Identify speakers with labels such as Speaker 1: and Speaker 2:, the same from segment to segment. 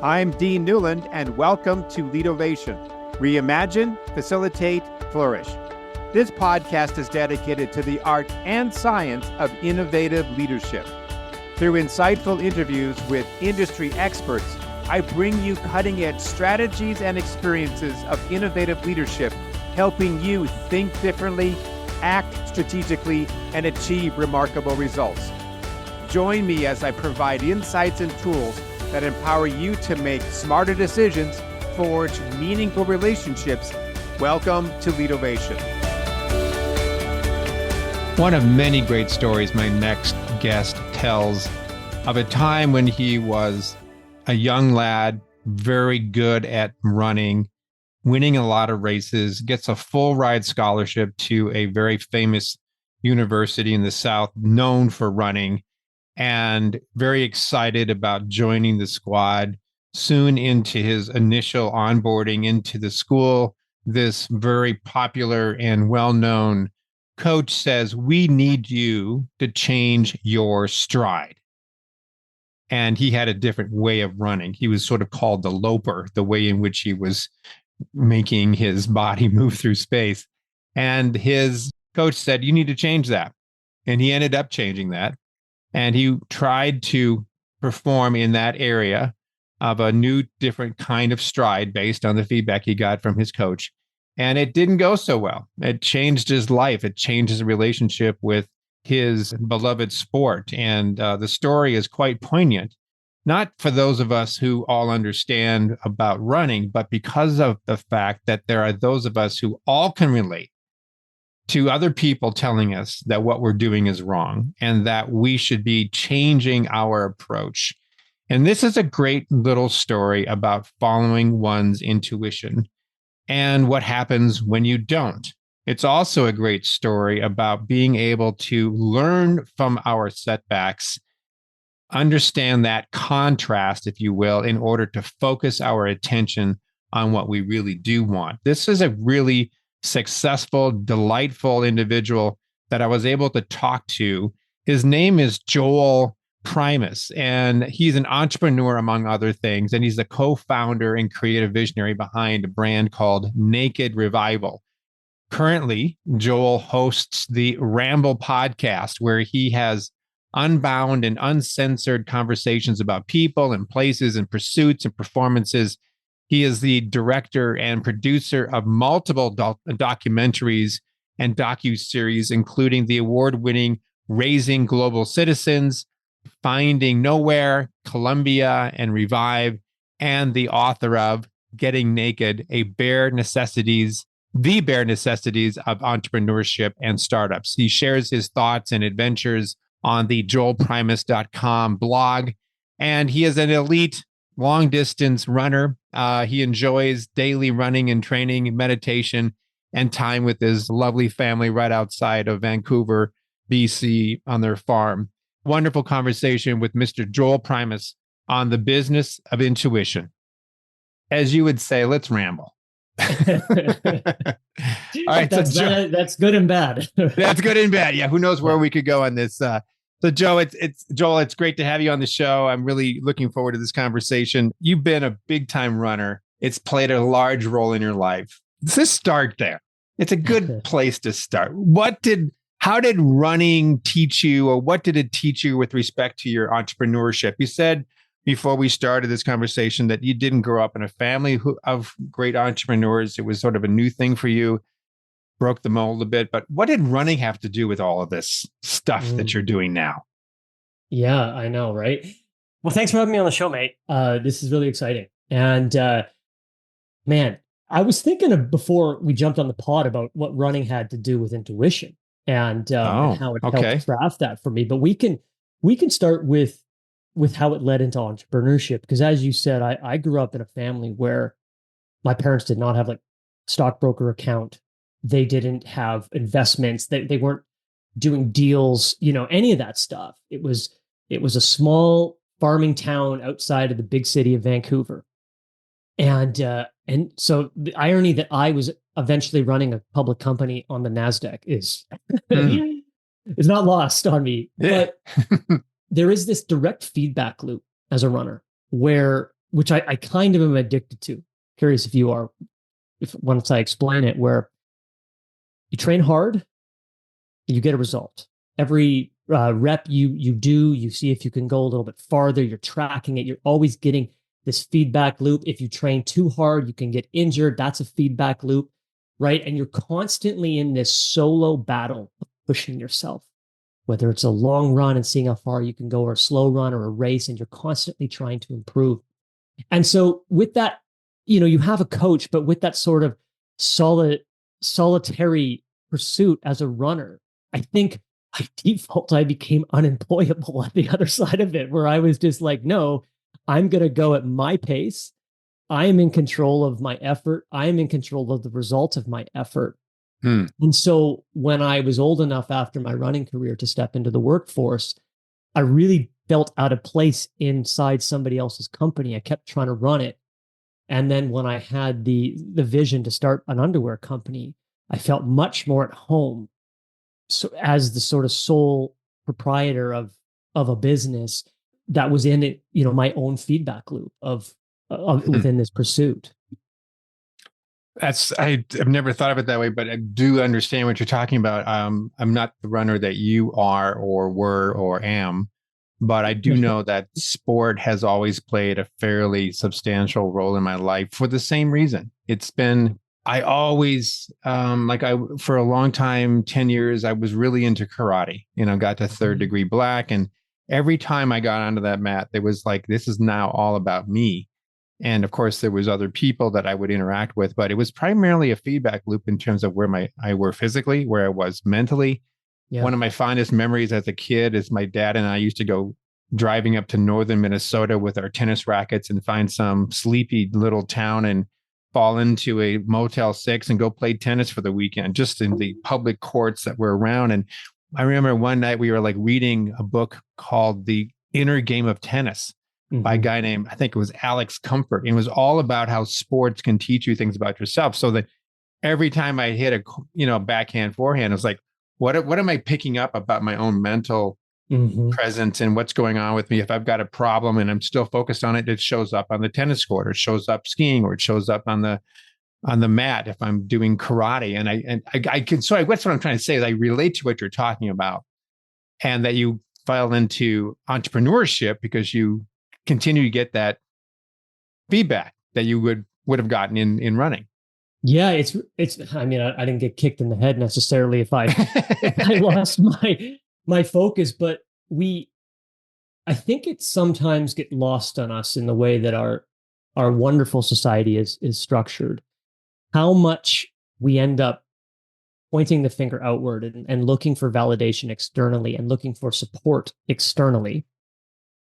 Speaker 1: I'm Dean Newlund, and welcome to Leadovation. Reimagine, facilitate, flourish. This podcast is dedicated to the art and science of innovative leadership. Through insightful interviews with industry experts, I bring you cutting-edge strategies and experiences of innovative leadership, helping you think differently, act strategically, and achieve remarkable results. Join me as I provide insights and tools that empower you to make smarter decisions, forge meaningful relationships. Welcome to Leadovation.
Speaker 2: One of many great stories my next guest tells of a time when he was a young lad, very good at running, winning a lot of races, gets a full ride scholarship to a very famous university in the South known for running, and very excited about joining the squad. Soon into his initial onboarding into the school, this very popular and well-known coach says, "We need you to change your stride." And he had a different way of running. He was sort of called the loper, the way in which he was making his body move through space. And his coach said, "You need to change that." And he ended up changing that. And he tried to perform in that area of a new, different kind of stride based on the feedback he got from his coach. And it didn't go so well. It changed his life. It changed his relationship with his beloved sport. And the story is quite poignant, not for those of us who all understand about running, but because of the fact that there are those of us who all can relate to other people telling us that what we're doing is wrong and that we should be changing our approach. And this is a great little story about following one's intuition and what happens when you don't. It's also a great story about being able to learn from our setbacks, understand that contrast, if you will, in order to focus our attention on what we really do want. This is a really successful, delightful individual that I was able to talk to. His name is Joel Primus, and he's an entrepreneur, among other things, and he's the co-founder and creative visionary behind a brand called Naked Revival. Currently, Joel hosts the Ramble Podcast, where he has unbound and uncensored conversations about people and places and pursuits and performances. He is the director and producer of multiple documentaries and docu-series, including the award-winning Raising Global Citizens, Finding Nowhere, Colombia, and Revive, and the author of Getting Naked, the bare necessities of entrepreneurship and startups. He shares his thoughts and adventures on the joelprimus.com blog, and he is an elite long distance runner. He enjoys daily running and training, meditation, and time with his lovely family right outside of Vancouver, BC, on their farm. Wonderful conversation with Mr. Joel Primus on the business of intuition. As you would say, let's ramble. All right,
Speaker 3: that's good and bad.
Speaker 2: That's good and bad. Yeah, who knows where we could go on this. So Joe, Joel, it's great to have you on the show. I'm really looking forward to this conversation. You've been a big time runner. It's played a large role in your life. Let's start there. It's a good place to start. How did running teach you, or what did it teach you with respect to your entrepreneurship? You said before we started this conversation that you didn't grow up in a family of great entrepreneurs. It was sort of a new thing for you. Broke the mold a bit, but what did running have to do with all of this stuff that you're doing now?
Speaker 3: Yeah, I know, right? Well, thanks for having me on the show, mate. This is really exciting. And man, I was thinking of before we jumped on the pod about what running had to do with intuition and how it helped craft that for me. But we can start with how it led into entrepreneurship, because as you said, I grew up in a family where my parents did not have like stockbroker account. They didn't have investments. They weren't doing deals, any of that stuff. It was a small farming town outside of the big city of Vancouver. And so the irony that I was eventually running a public company on the NASDAQ is not lost on me. Yeah. But there is this direct feedback loop as a runner where which I kind of am addicted to. Curious if you are, if once I explain it, where you train hard, you get a result. Every rep you do, you see if you can go a little bit farther. You're tracking it. You're always getting this feedback loop. If you train too hard, you can get injured. That's a feedback loop, right? And you're constantly in this solo battle of pushing yourself, whether it's a long run and seeing how far you can go, or a slow run or a race, and you're constantly trying to improve. And so with that, you have a coach, but with that sort of solitary pursuit as a runner, I think by default, I became unemployable at the other side of it, where I was just like, no, I'm going to go at my pace. I am in control of my effort. I am in control of the results of my effort. And so when I was old enough after my running career to step into the workforce, I really felt out of place inside somebody else's company. I kept trying to run it. And then when I had the vision to start an underwear company, I felt much more at home. So as the sort of sole proprietor of a business that was in it, my own feedback loop of within this pursuit.
Speaker 2: I've never thought of it that way, but I do understand what you're talking about. I'm not the runner that you are or were or am, but I do know that sport has always played a fairly substantial role in my life for the same reason. I always, for a long time, 10 years, I was really into karate, got to third degree black. And every time I got onto that mat, there was like, this is now all about me. And of course, there was other people that I would interact with, but it was primarily a feedback loop in terms of where I were physically, where I was mentally. Yeah. One of my fondest memories as a kid is my dad and I used to go driving up to northern Minnesota with our tennis rackets and find some sleepy little town and fall into a Motel 6 and go play tennis for the weekend, just in the public courts that were around. And I remember one night we were like reading a book called The Inner Game of Tennis by a guy named, I think it was Alex Comfort. And it was all about how sports can teach you things about yourself. So that every time I hit a backhand, forehand, it was like, what am I picking up about my own mental presence and what's going on with me? If I've got a problem and I'm still focused on it, it shows up on the tennis court, or it shows up skiing, or it shows up on the mat if I'm doing karate. And I can, so that's what I'm trying to say is I relate to what you're talking about, and that you fell into entrepreneurship because you continue to get that feedback that you would have gotten in running.
Speaker 3: Yeah, it's. I mean, I didn't get kicked in the head necessarily if I lost my focus, but I think it sometimes get lost on us in the way that our wonderful society is structured. How much we end up pointing the finger outward and looking for validation externally and looking for support externally.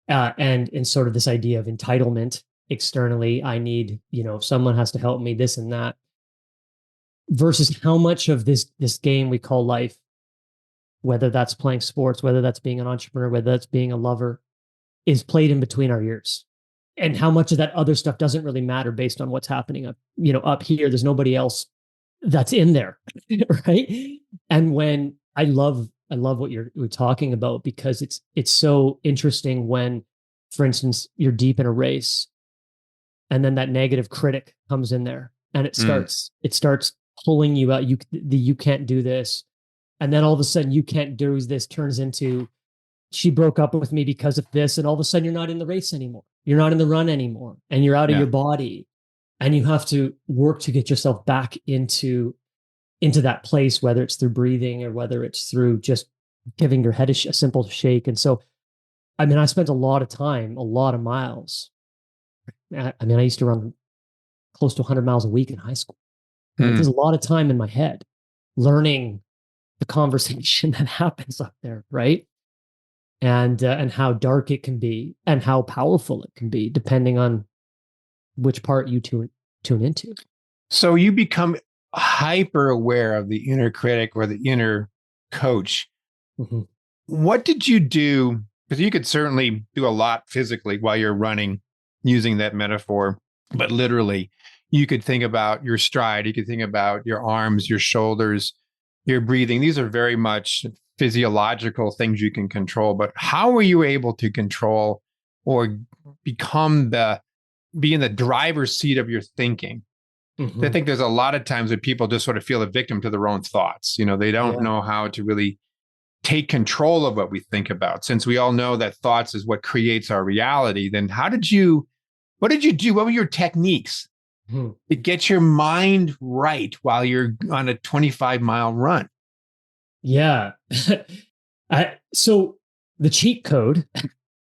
Speaker 3: And sort of this idea of entitlement externally. I need, someone has to help me, this and that. Versus how much of this game we call life, whether that's playing sports, whether that's being an entrepreneur, whether that's being a lover, is played in between our ears. And how much of that other stuff doesn't really matter based on what's happening up here. There's nobody else that's in there, right? And when I love what you're talking about, because it's so interesting when, for instance, you're deep in a race and then that negative critic comes in there and it starts pulling you out. You can't do this. And then all of a sudden you can't do this turns into, she broke up with me because of this. And all of a sudden you're not in the race anymore. You're not in the run anymore. And you're out of your body. And you have to work to get yourself back into that place, whether it's through breathing or whether it's through just giving your head a simple shake. And so, I mean, I spent a lot of time, a lot of miles. I used to run close to 100 miles a week in high school. There's a lot of time in my head learning the conversation that happens up there, right? And how dark it can be and how powerful it can be, depending on which part you tune into.
Speaker 2: So you become hyper aware of the inner critic or the inner coach. Mm-hmm. What did you do? Because you could certainly do a lot physically while you're running, using that metaphor, but literally you could think about your stride. You could think about your arms, your shoulders, your breathing. These are very much physiological things you can control. But how were you able to control or become the be in the driver's seat of your thinking.
Speaker 3: Mhm.
Speaker 2: I think there's a lot of times that people just sort of feel a victim to their own thoughts. They don't know how to really take control of what we think about. Since we all know that thoughts is what creates our reality, then what did you do? What were your techniques to get your mind right while you're on a 25-mile run?
Speaker 3: Yeah. So the cheat code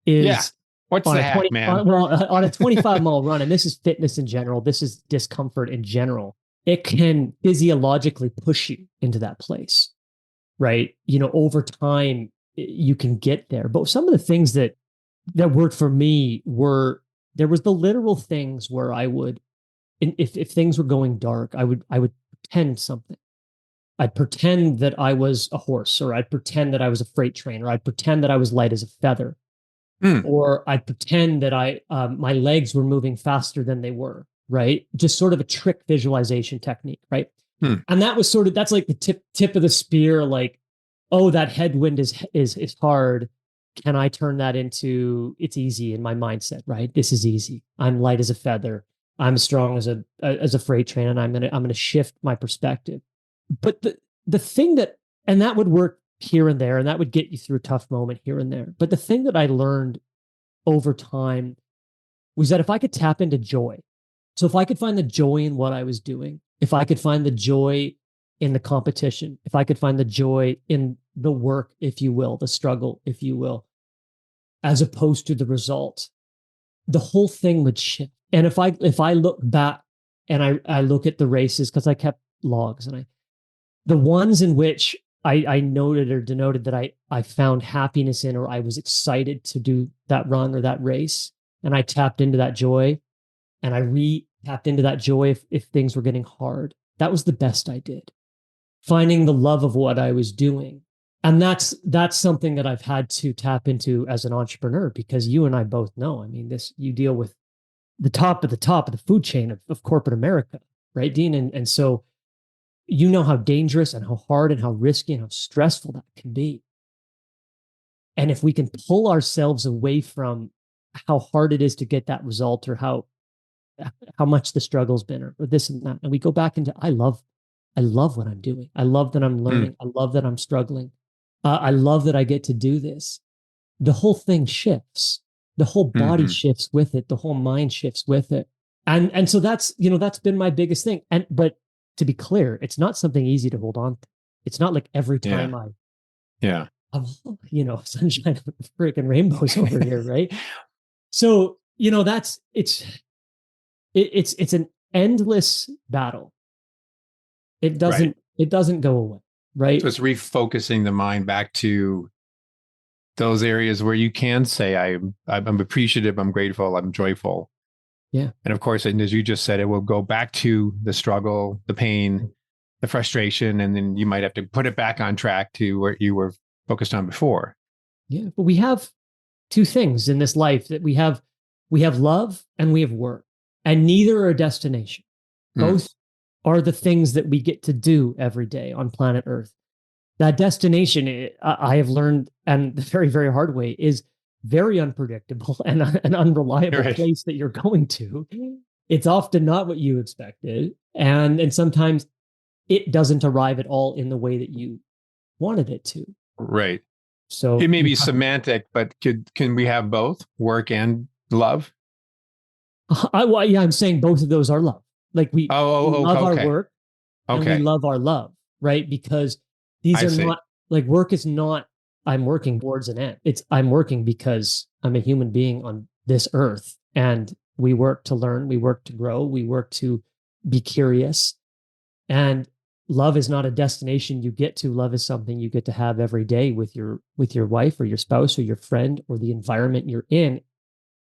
Speaker 3: is
Speaker 2: What's
Speaker 3: on
Speaker 2: the
Speaker 3: a
Speaker 2: hack,
Speaker 3: 20,
Speaker 2: man?
Speaker 3: on a 25-mile run, and this is fitness in general, this is discomfort in general. It can physiologically push you into that place, right? Over time, you can get there. But some of the things that worked for me were, there was the literal things where I would, if things were going dark, I would pretend something. I'd pretend that I was a horse, or I'd pretend that I was a freight train, or I'd pretend that I was light as a feather. Or I'd pretend that my legs were moving faster than they were, right? Just sort of a trick visualization technique, right? And that was that's like the tip of the spear, like, oh, that headwind is hard. Can I turn that into, it's easy in my mindset, right? This is easy. I'm light as a feather. I'm strong as a freight train, and I'm gonna shift my perspective. But the thing and that would work here and there, and that would get you through a tough moment here and there. But the thing that I learned over time was that if I could tap into joy, so if I could find the joy in what I was doing, if I could find the joy in the competition, if I could find the joy in the work, if you will, the struggle, if you will, as opposed to the result, the whole thing would shift. And if I look back and I look at the races, because I kept logs, and the ones in which I noted or denoted that I found happiness in, or I was excited to do that run or that race, and I tapped into that joy, and I tapped into that joy if things were getting hard. That was the best I did. Finding the love of what I was doing. And that's something that I've had to tap into as an entrepreneur, because you and I both know, I mean, you deal with the top of the food chain of corporate America, right, Dean? And so you know how dangerous and how hard and how risky and how stressful that can be. And if we can pull ourselves away from how hard it is to get that result, or how much the struggle's been, or this and that, and we go back into, I love what I'm doing. I love that I'm learning. I love that I'm struggling. I love that I get to do this. The whole thing shifts. The whole body shifts with it. The whole mind shifts with it. And so that's been my biggest thing. But to be clear, it's not something easy to hold on to. It's not like every time I'm sunshine and freaking rainbows over here, right? So, it's an endless battle. It doesn't go away, right?
Speaker 2: So it's refocusing the mind back to those areas where you can say, I'm appreciative, I'm grateful, I'm joyful.
Speaker 3: Yeah.
Speaker 2: And of course, and as you just said, it will go back to the struggle, the pain, the frustration, and then you might have to put it back on track to where you were focused on before.
Speaker 3: Yeah. But we have two things in this life, that we have love and we have work, and neither are a destination. Both are the things that we get to do every day on planet Earth. That destination, I have learned, and the very, very hard way, is very unpredictable and an unreliable place that you're going to. It's often not what you expected. And sometimes it doesn't arrive at all in the way that you wanted it to.
Speaker 2: Right.
Speaker 3: So
Speaker 2: it may be semantic, but can we have both, work and love?
Speaker 3: I'm saying both of those are love. Like we love our work and we love our love, right? Because these are not, like, work is not, I'm working towards an end. It's, I'm working because I'm a human being on this earth, and we work to learn, we work to grow, we work to be curious. And love is not a destination you get to. Love is something you get to have every day with your wife or your spouse or your friend or the environment you're in.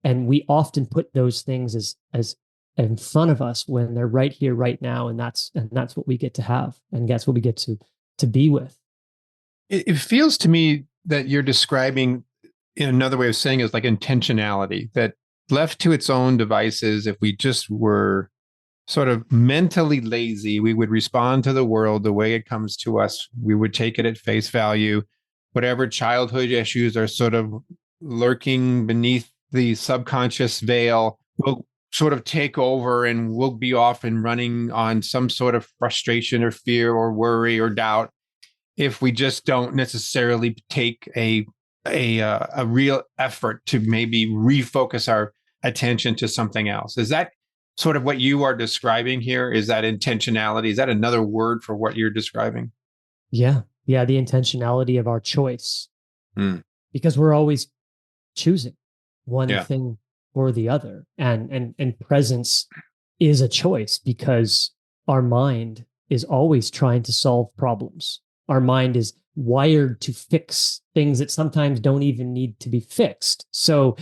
Speaker 3: And we often put those things as in front of us when they're right here, right now. And that's what we get to have. And that's what we get to be with.
Speaker 2: It feels to me that you're describing, in another way of saying, is like intentionality, that left to its own devices, if we just were sort of mentally lazy, we would respond to the world the way it comes to us. We would take it at face value. Whatever childhood issues are sort of lurking beneath the subconscious veil, we'll sort of take over, and we'll be off and running on some sort of frustration or fear or worry or doubt if we just don't necessarily take a real effort to maybe refocus our attention to something else. Is that sort of what you are describing here? Is that intentionality? Is that another word for what you're describing?
Speaker 3: Yeah. Yeah. The intentionality of our choice, because we're always choosing one thing or the other. And presence is a choice, because our mind is always trying to solve problems. Our mind is wired to fix things that sometimes don't even need to be fixed. So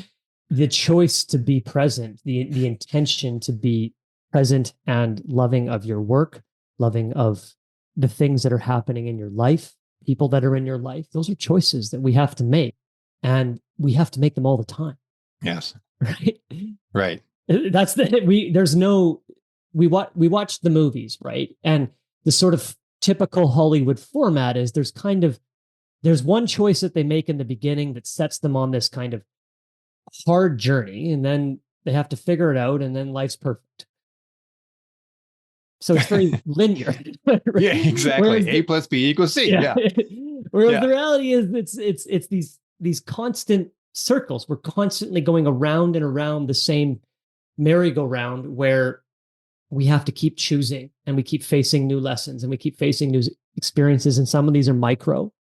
Speaker 3: the choice to be present, the intention to be present and loving of your work, loving of the things that are happening in your life, people that are in your life, those are choices that we have to make. And we have to make them all the time.
Speaker 2: Yes.
Speaker 3: Right.
Speaker 2: Right.
Speaker 3: That's we watch the movies, right? And the sort of typical Hollywood format is there's one choice that they make in the beginning that sets them on this kind of hard journey, and then they have to figure it out, and then life's perfect. So it's very linear. Right?
Speaker 2: Yeah, exactly.
Speaker 3: Whereas
Speaker 2: A plus B equals C. Yeah.
Speaker 3: Whereas the reality is it's these constant circles. We're constantly going around and around the same merry-go-round, where we have to keep choosing, and we keep facing new lessons, and we keep facing new experiences. And some of these are micro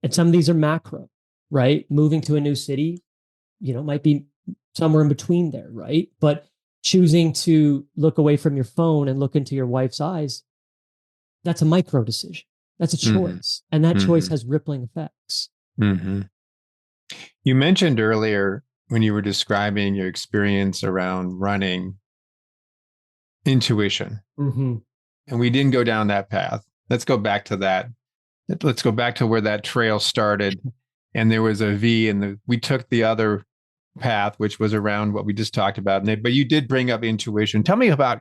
Speaker 3: and some of these are macro, right? Moving to a new city, might be somewhere in between there, right? But choosing to look away from your phone and look into your wife's eyes, that's a micro decision. That's a choice. And that choice has rippling effects.
Speaker 2: You mentioned earlier, when you were describing your experience around running, intuition. And we didn't go down that path. Let's go back to that. Let's go back to where that trail started. And there was a V, and we took the other path, which was around what we just talked about. But you did bring up intuition. Tell me about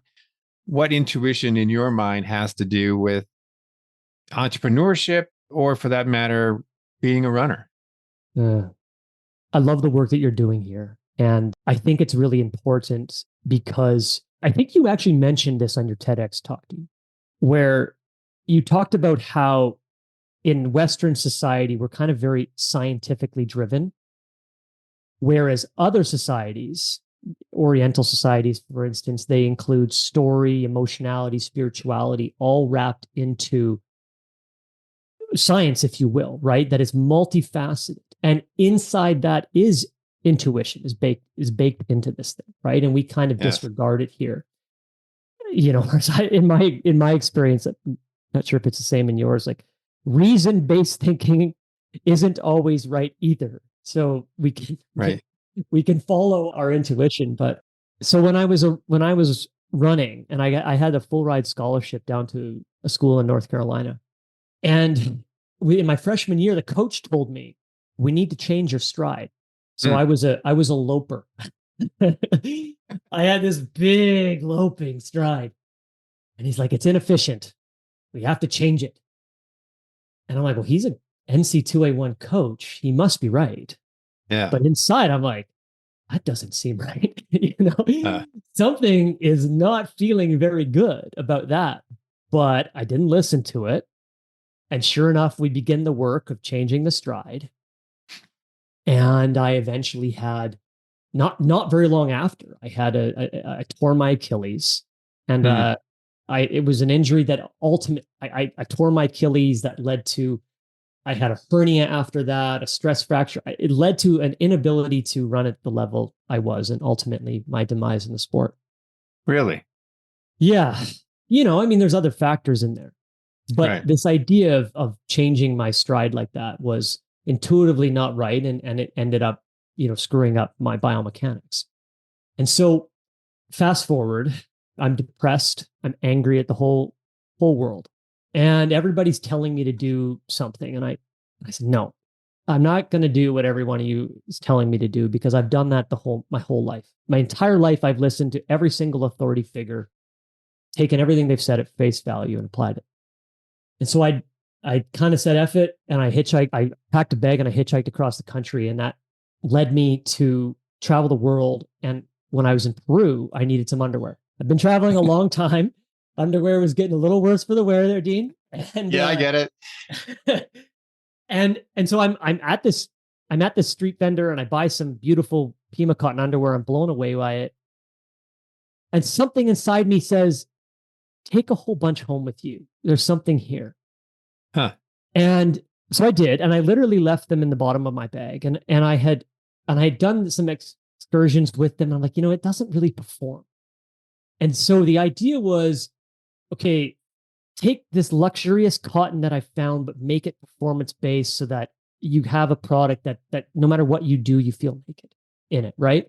Speaker 2: what intuition in your mind has to do with entrepreneurship, or for that matter, being a runner.
Speaker 3: I love the work that you're doing here. And I think it's really important, because I think you actually mentioned this on your TEDx talk, where you talked about how in Western society, we're kind of very scientifically driven, whereas other societies, Oriental societies, for instance, they include story, emotionality, spirituality, all wrapped into science, if you will, right? That is multifaceted. And inside that is intuition, is baked into this thing, right? And we kind of disregard it here. In my experience, I'm not sure if it's the same in yours, like reason-based thinking isn't always right either. So we can follow our intuition. But so when I was running, and I had a full ride scholarship down to a school in North Carolina, and in my freshman year, the coach told me, we need to change your stride. So I was a loper. I had this big loping stride, and he's like, it's inefficient. We have to change it. And I'm like, well, he's an NC2A1 coach. He must be right.
Speaker 2: Yeah.
Speaker 3: But inside, I'm like, that doesn't seem right. Something is not feeling very good about that. But I didn't listen to it. And sure enough, we begin the work of changing the stride. And I eventually had, not very long after, I tore my Achilles. And it was an injury that I tore my Achilles that led to, I had a hernia after that, a stress fracture. It led to an inability to run at the level I was, and ultimately my demise in the sport.
Speaker 2: Really?
Speaker 3: Yeah. There's other factors in there. But this idea of changing my stride like that was intuitively not right. And it ended up, screwing up my biomechanics. And so fast forward, I'm depressed. I'm angry at the whole world. And everybody's telling me to do something. And I said, no, I'm not going to do what every one of you is telling me to do, because I've done that my whole life. My entire life, I've listened to every single authority figure, taken everything they've said at face value and applied it. And so I kind of said, F it. And I packed a bag and I hitchhiked across the country. And that led me to travel the world and when I was in Peru, I needed some underwear. I've been traveling a long time. Underwear was getting a little worse for the wear there, Dean. And
Speaker 2: Yeah, I get it.
Speaker 3: and so I'm at this street vendor and I buy some beautiful Pima cotton underwear. I'm blown away by it. And something inside me says, take a whole bunch home with you. There's something here.
Speaker 2: Huh.
Speaker 3: And so I did, and I literally left them in the bottom of my bag. And I had done some excursions with them. And I'm like, it doesn't really perform. And so the idea was, okay, take this luxurious cotton that I found, but make it performance-based so that you have a product that no matter what you do, you feel naked in it, right?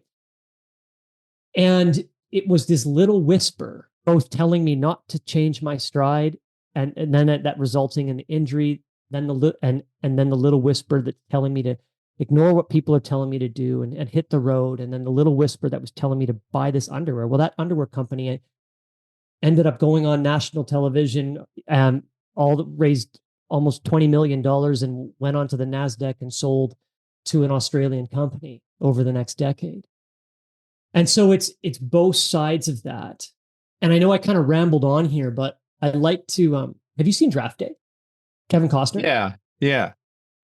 Speaker 3: And it was this little whisper, both telling me not to change my stride, and then that resulting in the injury, then and then the little whisper that's telling me to ignore what people are telling me to do and hit the road, and then the little whisper that was telling me to buy this underwear. Well, that underwear company ended up going on national television, raised almost $20 million and went onto the NASDAQ and sold to an Australian company over the next decade. And so it's both sides of that. And I know I kind of rambled on here, but I'd like to, have you seen Draft Day? Kevin Costner?
Speaker 2: Yeah.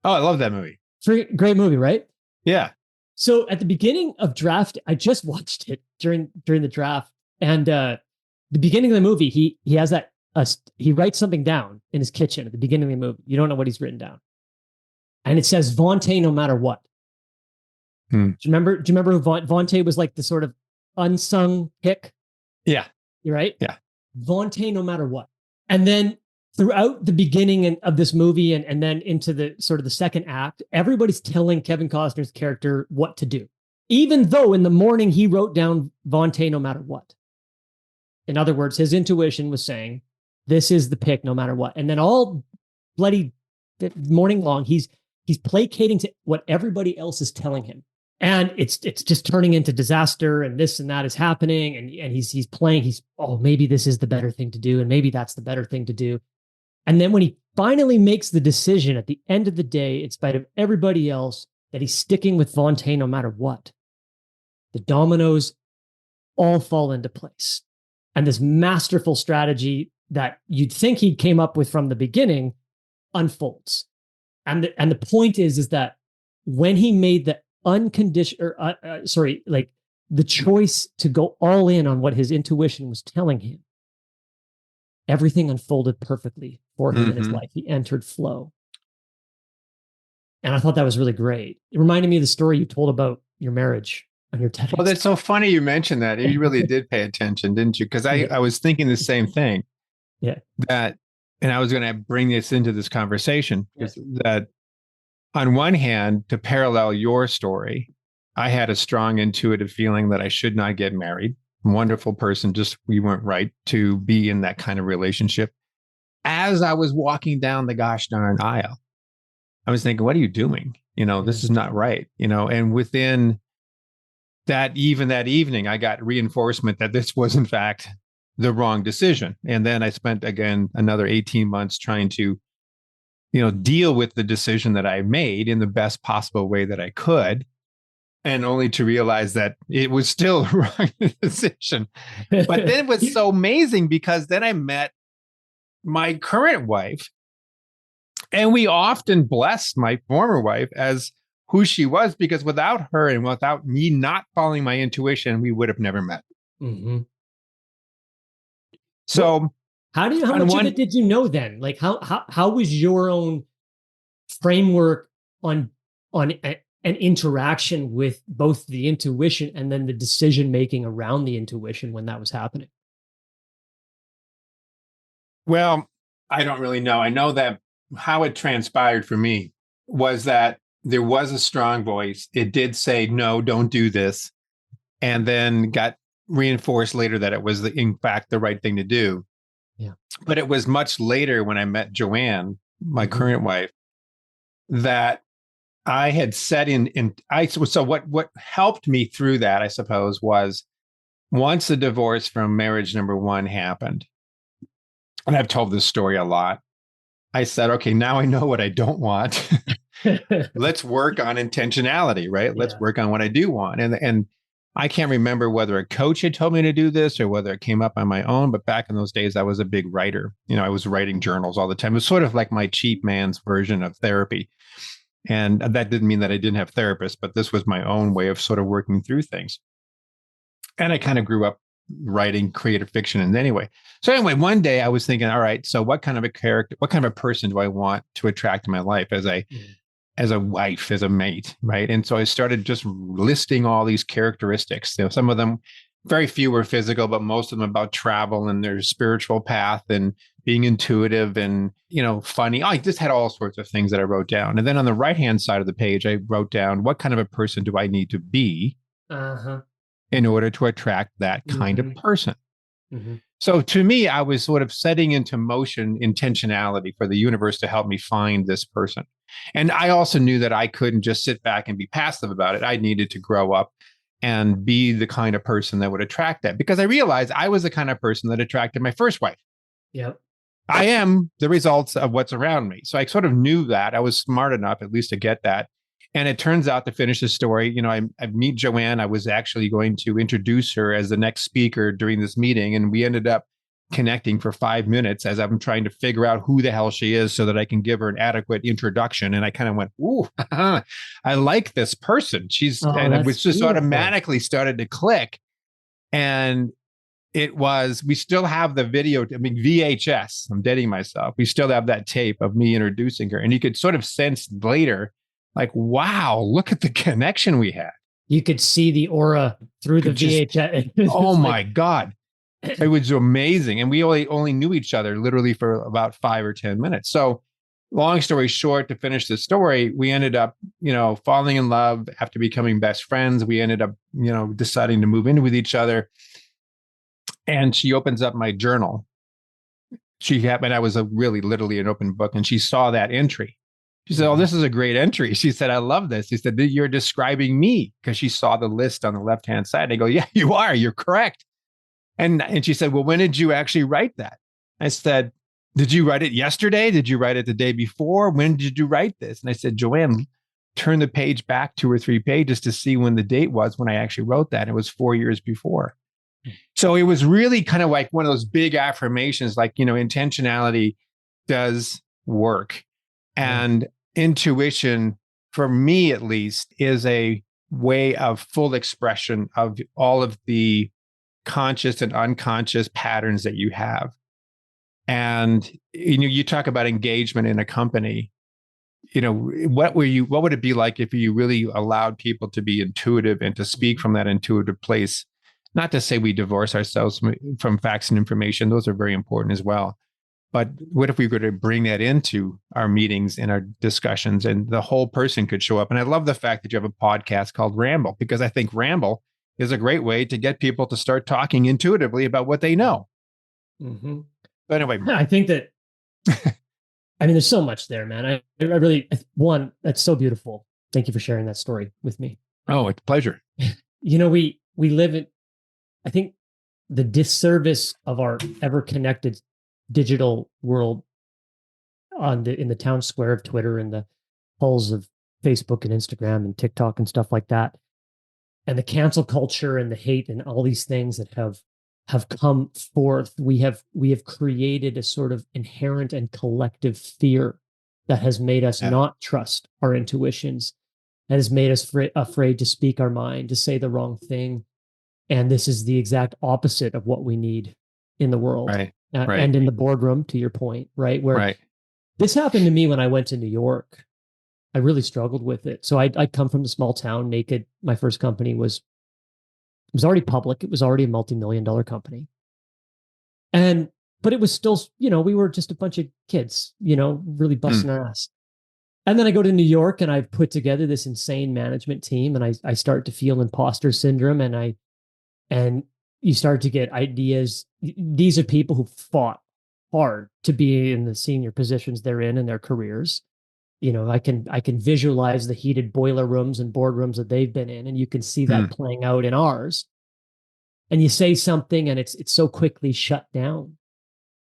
Speaker 2: Oh, I love that movie.
Speaker 3: Great movie, right?
Speaker 2: Yeah.
Speaker 3: So at the beginning of Draft, I just watched it during the draft, and the beginning of the movie, he has that he writes something down in his kitchen at the beginning of the movie. You don't know what he's written down, and it says Vontae no matter what. Do you remember who Vontae was, like the sort of unsung pick?
Speaker 2: Yeah.
Speaker 3: You're right.
Speaker 2: Yeah.
Speaker 3: Vontae no matter what. And then throughout the beginning of this movie and then into the sort of the second act, everybody's telling Kevin Costner's character what to do, even though in the morning he wrote down Vontae no matter what. In other words, his intuition was saying, this is the pick no matter what. And then all bloody morning long, he's placating to what everybody else is telling him. And it's just turning into disaster, and this and that is happening. And he's playing, maybe this is the better thing to do. And maybe that's the better thing to do. And then when he finally makes the decision at the end of the day, in spite of everybody else, that he's sticking with Vontae no matter what, the dominoes all fall into place. And this masterful strategy that you'd think he came up with from the beginning unfolds. And the point is that when he made the the choice to go all in on what his intuition was telling him, everything unfolded perfectly for him in his life. He entered flow. And I thought that was really great. It reminded me of the story you told about your marriage on your TEDx.
Speaker 2: Well, that's so funny you mentioned that. You really did pay attention, didn't you? Because I was thinking the same thing.
Speaker 3: Yeah.
Speaker 2: And I was going to bring this into this conversation, that on one hand, to parallel your story, I had a strong intuitive feeling that I should not get married. Wonderful person, just we weren't right to be in that kind of relationship. As I was walking down the gosh darn aisle, I was thinking, what are you doing? This is not right. And within that evening, I got reinforcement that this was in fact the wrong decision. And then I spent again another 18 months trying to deal with the decision that I made in the best possible way that I could, and only to realize that it was still the wrong decision. But then it was so amazing because then I met my current wife, and we often blessed my former wife as who she was, because without her and without me not following my intuition, we would have never met.
Speaker 3: Mm-hmm.
Speaker 2: So
Speaker 3: how much of it did you know then? Like how was your own framework on an interaction with both the intuition and then the decision making around the intuition when that was happening?
Speaker 2: Well, I don't really know. I know that how it transpired for me was that there was a strong voice. It did say, no, don't do this. And then got reinforced later that it was in fact the right thing to do.
Speaker 3: Yeah.
Speaker 2: But it was much later when I met Joanne, my current wife, that I had set so what helped me through that, I suppose, was once the divorce from marriage number one happened, and I've told this story a lot, I said, okay, now I know what I don't want. Let's work on intentionality, right? Let's work on what I do want. And I can't remember whether a coach had told me to do this or whether it came up on my own. But back in those days, I was a big writer. I was writing journals all the time. It was sort of like my cheap man's version of therapy. And that didn't mean that I didn't have therapists, but this was my own way of sort of working through things. And I kind of grew up writing creative fiction. And anyway, one day I was thinking, all right, so what kind of a character, what kind of a person do I want to attract in my life as a wife, as a mate, right? And so I started just listing all these characteristics. Some of them, very few were physical, but most of them about travel and their spiritual path and being intuitive and, funny. I just had all sorts of things that I wrote down. And then on the right-hand side of the page, I wrote down, what kind of a person do I need to be in order to attract that kind of person? Mm-hmm. So to me, I was sort of setting into motion intentionality for the universe to help me find this person. And I also knew that I couldn't just sit back and be passive about it. I needed to grow up and be the kind of person that would attract that, because I realized I was the kind of person that attracted my first wife.
Speaker 3: Yep.
Speaker 2: I am the results of what's around me. So I sort of knew that. I was smart enough at least to get that. And it turns out, to finish the story, I meet Joanne. I was actually going to introduce her as the next speaker during this meeting. And we ended up connecting for 5 minutes as I'm trying to figure out who the hell she is so that I can give her an adequate introduction. And I kind of went, ooh, I like this person. And it was just beautiful. Automatically started to click. And we still have the video, VHS, I'm dating myself. We still have that tape of me introducing her. And you could sort of sense later, like, wow, look at the connection we had.
Speaker 3: You could see the aura through the VHS.
Speaker 2: Oh my God. It was amazing. And we only knew each other literally for about 5 or 10 minutes. So long story short, to finish the story, we ended up, falling in love after becoming best friends. We ended up, deciding to move in with each other. And she opens up my journal. I was literally an open book, and she saw that entry. She said, "Oh, this is a great entry." She said, "I love this." She said, "You're describing me," because she saw the list on the left-hand side. I go, "Yeah, you are. You're correct." And she said, "Well, when did you actually write that?" I said, "Did you write it yesterday? Did you write it the day before? When did you write this?" And I said, "Joanne, turn the page back 2 or 3 pages to see when the date was when I actually wrote that. It was 4 years before." So it was really kind of like one of those big affirmations, like, intentionality does work. And intuition, for me at least, is a way of full expression of all of the conscious and unconscious patterns that you have. And you talk about engagement in a company. What would it be like if you really allowed people to be intuitive and to speak from that intuitive place? Not to say we divorce ourselves from facts and information; those are very important as well. But what if we were to bring that into our meetings and our discussions, and the whole person could show up? And I love the fact that you have a podcast called Ramble, because I think Ramble is a great way to get people to start talking intuitively about what they know. Mm-hmm. But anyway,
Speaker 3: I think that, there's so much there, man. I really, that's so beautiful. Thank you for sharing that story with me.
Speaker 2: Oh, it's a pleasure.
Speaker 3: We live in, I think, the disservice of our ever-connected digital world in the town square of Twitter and the polls of Facebook and Instagram and TikTok and stuff like that, and the cancel culture and the hate and all these things that have come forth. We have created a sort of inherent and collective fear that has made us not trust our intuitions, that has made us afraid to speak our mind, to say the wrong thing. And this is the exact opposite of what we need in the world.
Speaker 2: Right.
Speaker 3: And in the boardroom, to your point, right? Where this happened to me when I went to New York. I really struggled with it. So I'd come from the small town, Naked. My first company was already public. It was already a multi-million-dollar company. But it was still, we were just a bunch of kids, really busting our ass. And then I go to New York and I've put together this insane management team, and I start to feel imposter syndrome, and you start to get ideas. These are people who fought hard to be in the senior positions they're in their careers. I can visualize the heated boiler rooms and boardrooms that they've been in, and you can see that playing out in ours. And you say something and it's so quickly shut down.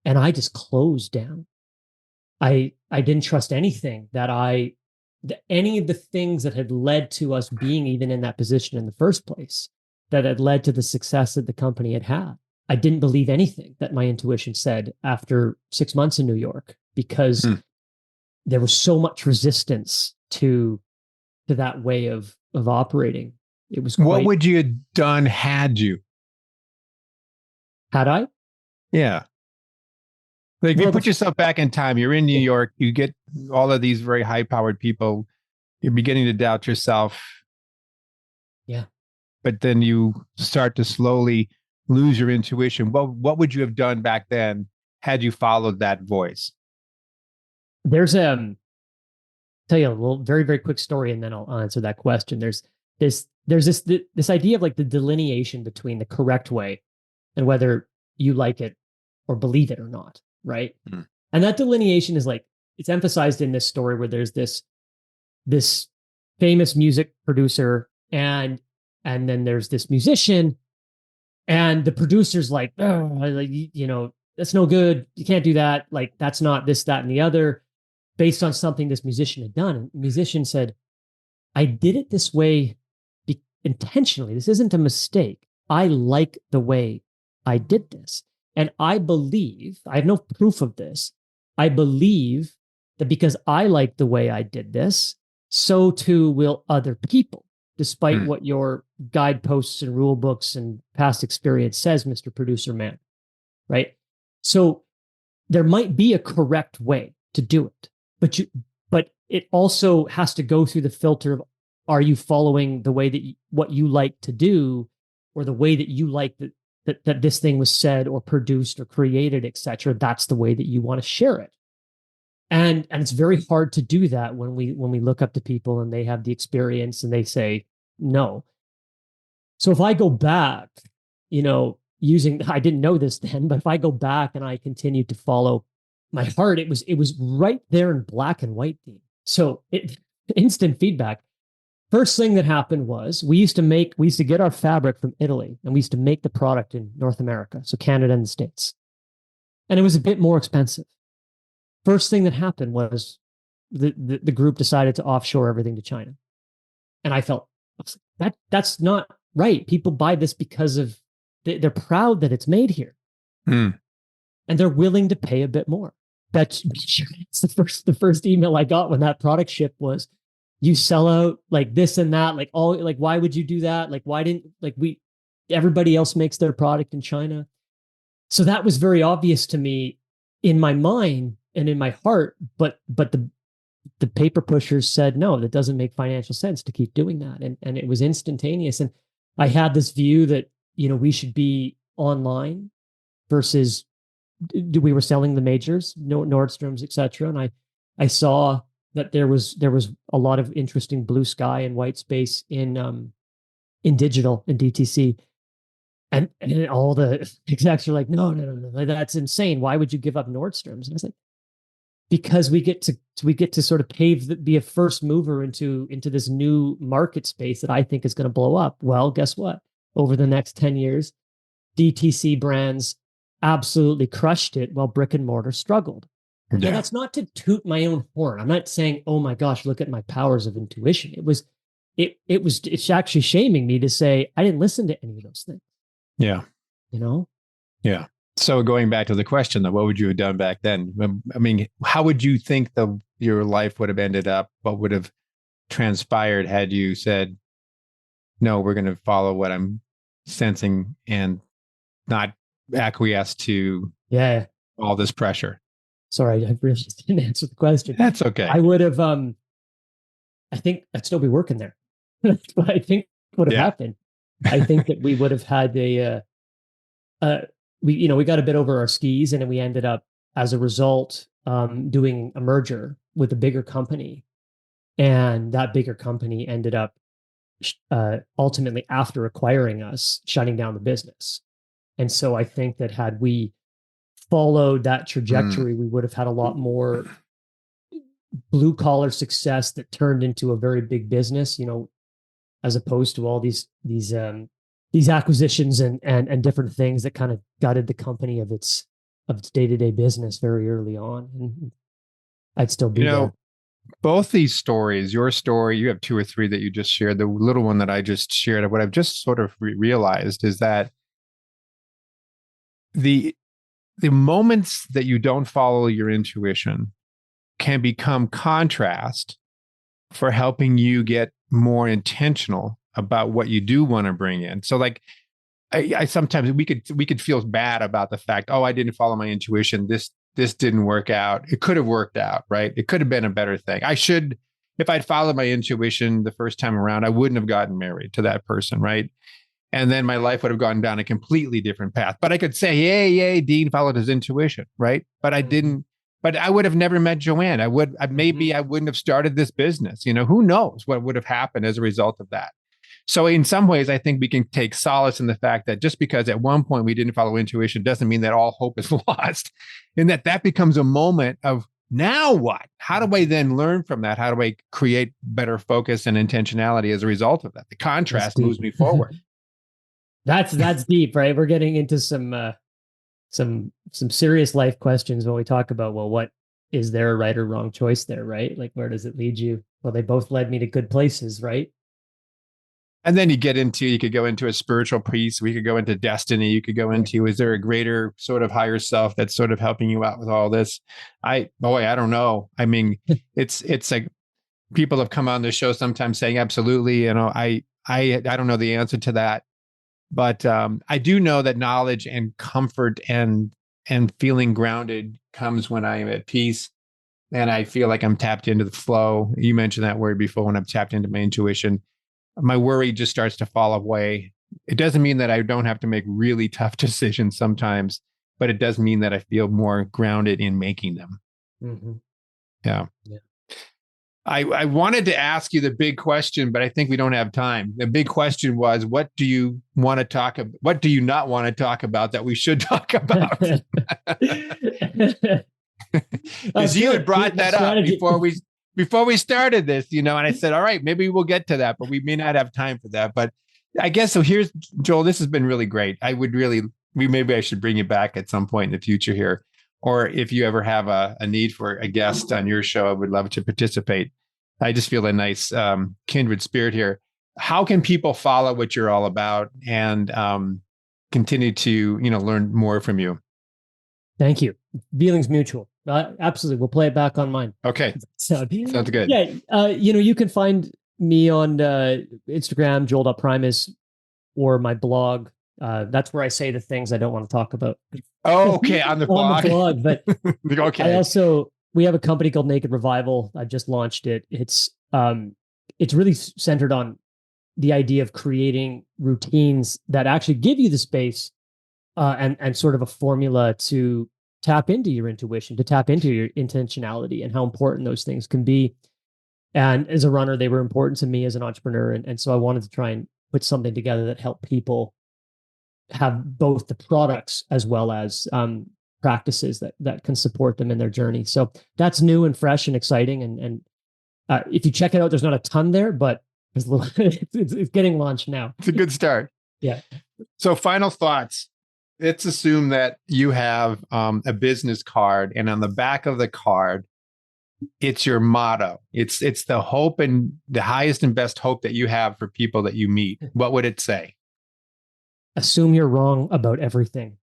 Speaker 3: And I just closed down. I didn't trust anything any of the things that had led to us being even in that position in the first place. that had led to the success that the company had had. I didn't believe anything that my intuition said after 6 months in New York, because there was so much resistance to that way of operating. It was
Speaker 2: What would you have done had you?
Speaker 3: Had I?
Speaker 2: Yeah. Like if you put yourself back in time, you're in New York, you get all of these very high-powered people, you're beginning to doubt yourself.
Speaker 3: Yeah.
Speaker 2: But then you start to slowly lose your intuition. What would you have done back then had you followed that voice?
Speaker 3: There's tell you a little very, very quick story, and then I'll answer that question. There's this idea of like the delineation between the correct way and whether you like it or believe it or not, right? And that delineation is like, it's emphasized in this story where there's this famous music producer and then there's this musician, and the producer's like, oh, like, you know, that's no good. You can't do that. Like, that's not this, that, and the other, based on something this musician had done. And the musician said, I did it this way intentionally. This isn't a mistake. I like the way I did this. And I believe, I have no proof of this, I believe that because I like the way I did this, so too will other people, despite what your guideposts and rule books and past experience says, Mr. Producer Man, right? So there might be a correct way to do it, but it also has to go through the filter of, are you following the way that what you like to do, or the way that you like that this thing was said or produced or created, etc. That's the way that you want to share it. And it's very hard to do that when we look up to people and they have the experience and they say no. So if I go back, you know, I didn't know this then, but if I go back and I continue to follow my heart, it was right there in black and white, Dean. So instant feedback. First thing that happened was we used to get our fabric from Italy, and we used to make the product in North America, so Canada and the States. And it was a bit more expensive. First thing that happened was the group decided to offshore everything to China. And I felt that's not right. People buy this because of they're proud that it's made here. And they're willing to pay a bit more. It's the first email I got when that product shipped was, you sell out like this and that, like all, like, why would you do that? Like, why didn't, like, everybody else makes their product in China. So that was very obvious to me in my mind and in my heart, but the paper pushers said, no, that doesn't make financial sense to keep doing that. And it was instantaneous. And I had this view that, you know, we should be online versus we were selling the majors, Nordstrom's, et cetera. And I saw that there was a lot of interesting blue sky and white space in digital and DTC, and all the execs are like, no, that's insane. Why would you give up Nordstrom's? And I was like, because we get to sort of be a first mover into this new market space that I think is going to blow up. Well, guess what? Over the next 10 years, DTC brands absolutely crushed it while brick and mortar struggled. Yeah. Now, that's not to toot my own horn. I'm not saying, oh my gosh, look at my powers of intuition. It's actually shaming me to say I didn't listen to any of those things.
Speaker 2: Yeah.
Speaker 3: You know?
Speaker 2: Yeah. So going back to the question, though, what would you have done back then? I mean, how would you think your life would have ended up? What would have transpired had you said, no, we're going to follow what I'm sensing and not acquiesce to all this pressure? Sorry,
Speaker 3: I really didn't answer the question.
Speaker 2: That's okay.
Speaker 3: I would have, I think I'd still be working there. That's what I think would have happened. I think that we would have had we got a bit over our skis, and then we ended up, as a result, doing a merger with a bigger company. And that bigger company ended up ultimately, after acquiring us, shutting down the business. And so I think that had we followed that trajectory, we would have had a lot more blue collar success that turned into a very big business, you know, as opposed to all these acquisitions and different things that kind of gutted the company of its day-to-day business very early on. And I'd still be there.
Speaker 2: both these stories, your story, you have two or three that you just shared. The little one that I just shared, what I've just sort of realized is that the moments that you don't follow your intuition can become contrast for helping you get more intentional about what you do want to bring in. So like I sometimes we could feel bad about the fact, oh, I didn't follow my intuition. This didn't work out. It could have worked out, right? It could have been a better thing. If I'd followed my intuition the first time around, I wouldn't have gotten married to that person, right? And then my life would have gone down a completely different path. But I could say, yay, Dean followed his intuition, right? But I didn't. But I would have never met Joanne. I wouldn't have started this business. Who knows what would have happened as a result of that. So in some ways, I think we can take solace in the fact that just because at one point we didn't follow intuition doesn't mean that all hope is lost. And that becomes a moment of, now what? How do I then learn from that? How do I create better focus and intentionality as a result of that? The contrast moves me forward.
Speaker 3: That's deep, right? We're getting into some serious life questions when we talk about, well, what is there a right or wrong choice there, right? Like, where does it lead you? Well, they both led me to good places, right?
Speaker 2: And then you could go into a spiritual piece. We could go into destiny. You could go into, is there a greater sort of higher self that's sort of helping you out with all this? I don't know. I mean, it's like people have come on the show sometimes saying, absolutely. I don't know the answer to that. But I do know that knowledge and comfort and feeling grounded comes when I am at peace and I feel like I'm tapped into the flow. You mentioned that word before, when I'm tapped into my intuition. My worry just starts to fall away. It doesn't mean that I don't have to make really tough decisions sometimes, but it does mean that I feel more grounded in making them.
Speaker 3: Mm-hmm.
Speaker 2: Yeah. I wanted to ask you the big question, but I think we don't have time. The big question was, what do you want to talk about? What do you not want to talk about that we should talk about? Because you had brought that up before we started this, and I said, all right, maybe we'll get to that, but we may not have time for that. But I guess, so here's, Joel, this has been really great. Maybe I should bring you back at some point in the future here. Or if you ever have a need for a guest on your show, I would love to participate. I just feel a nice kindred spirit here. How can people follow what you're all about and continue to, learn more from you?
Speaker 3: Thank you. Feelings mutual. Absolutely. We'll play it back on mine.
Speaker 2: Okay. Sounds good.
Speaker 3: Yeah. You can find me on Instagram, Joel.Primus, or my blog. That's where I say the things I don't want to talk about.
Speaker 2: Oh, okay. On the blog.
Speaker 3: But
Speaker 2: okay.
Speaker 3: We have a company called Naked Revival. I just launched it. It's really centered on the idea of creating routines that actually give you the space and sort of a formula to tap into your intuition, to tap into your intentionality and how important those things can be. And as a runner, they were important to me as an entrepreneur. And so I wanted to try and put something together that helped people have both the products as well as practices that can support them in their journey. So that's new and fresh and exciting. And if you check it out, there's not a ton there, but it's getting launched now.
Speaker 2: It's a good start.
Speaker 3: Yeah.
Speaker 2: So final thoughts. Let's assume that you have a business card, and on the back of the card, it's your motto. It's the hope and the highest and best hope that you have for people that you meet. What would it say?
Speaker 3: Assume you're wrong about everything.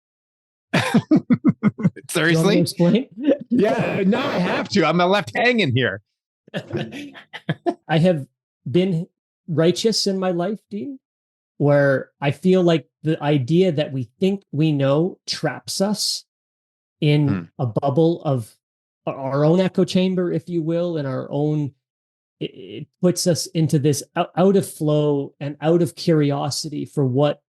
Speaker 2: Seriously?
Speaker 3: Explain?
Speaker 2: Yeah, no, I have to. I'm left hanging here.
Speaker 3: I have been righteous in my life, Dean, where I feel like the idea that we think we know traps us in a bubble of our own echo chamber, if you will, and our own, it puts us into this out of flow and out of curiosity for what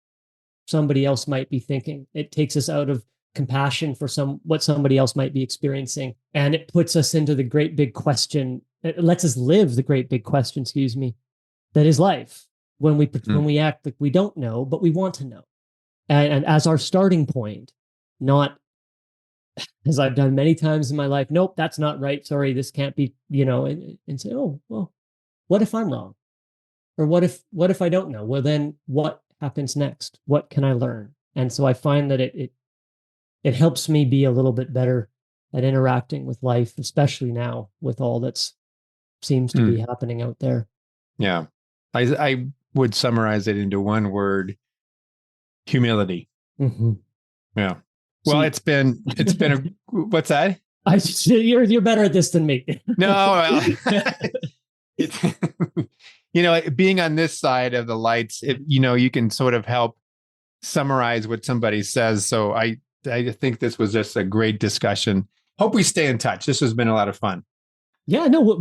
Speaker 3: somebody else might be thinking. It takes us out of compassion for what somebody else might be experiencing. And it puts us into the great big question. It lets us live the great big question, that is life. When we act like we don't know, but we want to know. And as our starting point, not as I've done many times in my life, nope, that's not right. Sorry, this can't be, and say, oh, well, what if I'm wrong? Or what if I don't know? Well, then what happens next? What can I learn? And so I find that it helps me be a little bit better at interacting with life, especially now with all that's seems to be happening out there.
Speaker 2: Yeah. I would summarize it into one word: humility.
Speaker 3: Mm-hmm.
Speaker 2: Yeah. Well, it's been what's that?
Speaker 3: You're better at this than me.
Speaker 2: No, well, being on this side of the lights, you can sort of help summarize what somebody says. So I think this was just a great discussion. Hope we stay in touch. This has been a lot of fun. Yeah,
Speaker 3: no,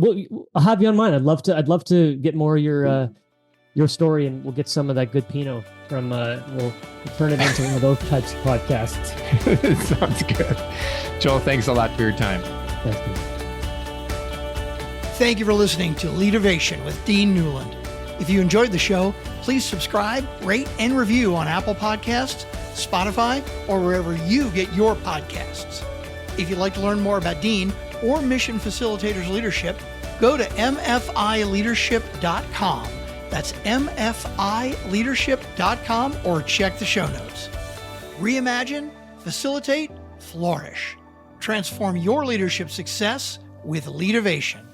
Speaker 3: I'll have you on mine. I'd love to get more of your story, and we'll get some of that good Pinot from. We'll turn it into one of those types of podcasts.
Speaker 2: Sounds good. Joel, thanks a lot for your time.
Speaker 3: Thank you.
Speaker 4: Thank you for listening to Leadervation with Dean Newlund. If you enjoyed the show, please subscribe, rate, and review on Apple Podcasts, Spotify, or wherever you get your podcasts. If you'd like to learn more about Dean or Mission Facilitators Leadership, go to mfileadership.com. That's mfileadership.com, or check the show notes. Reimagine, facilitate, flourish. Transform your leadership success with Leadervation.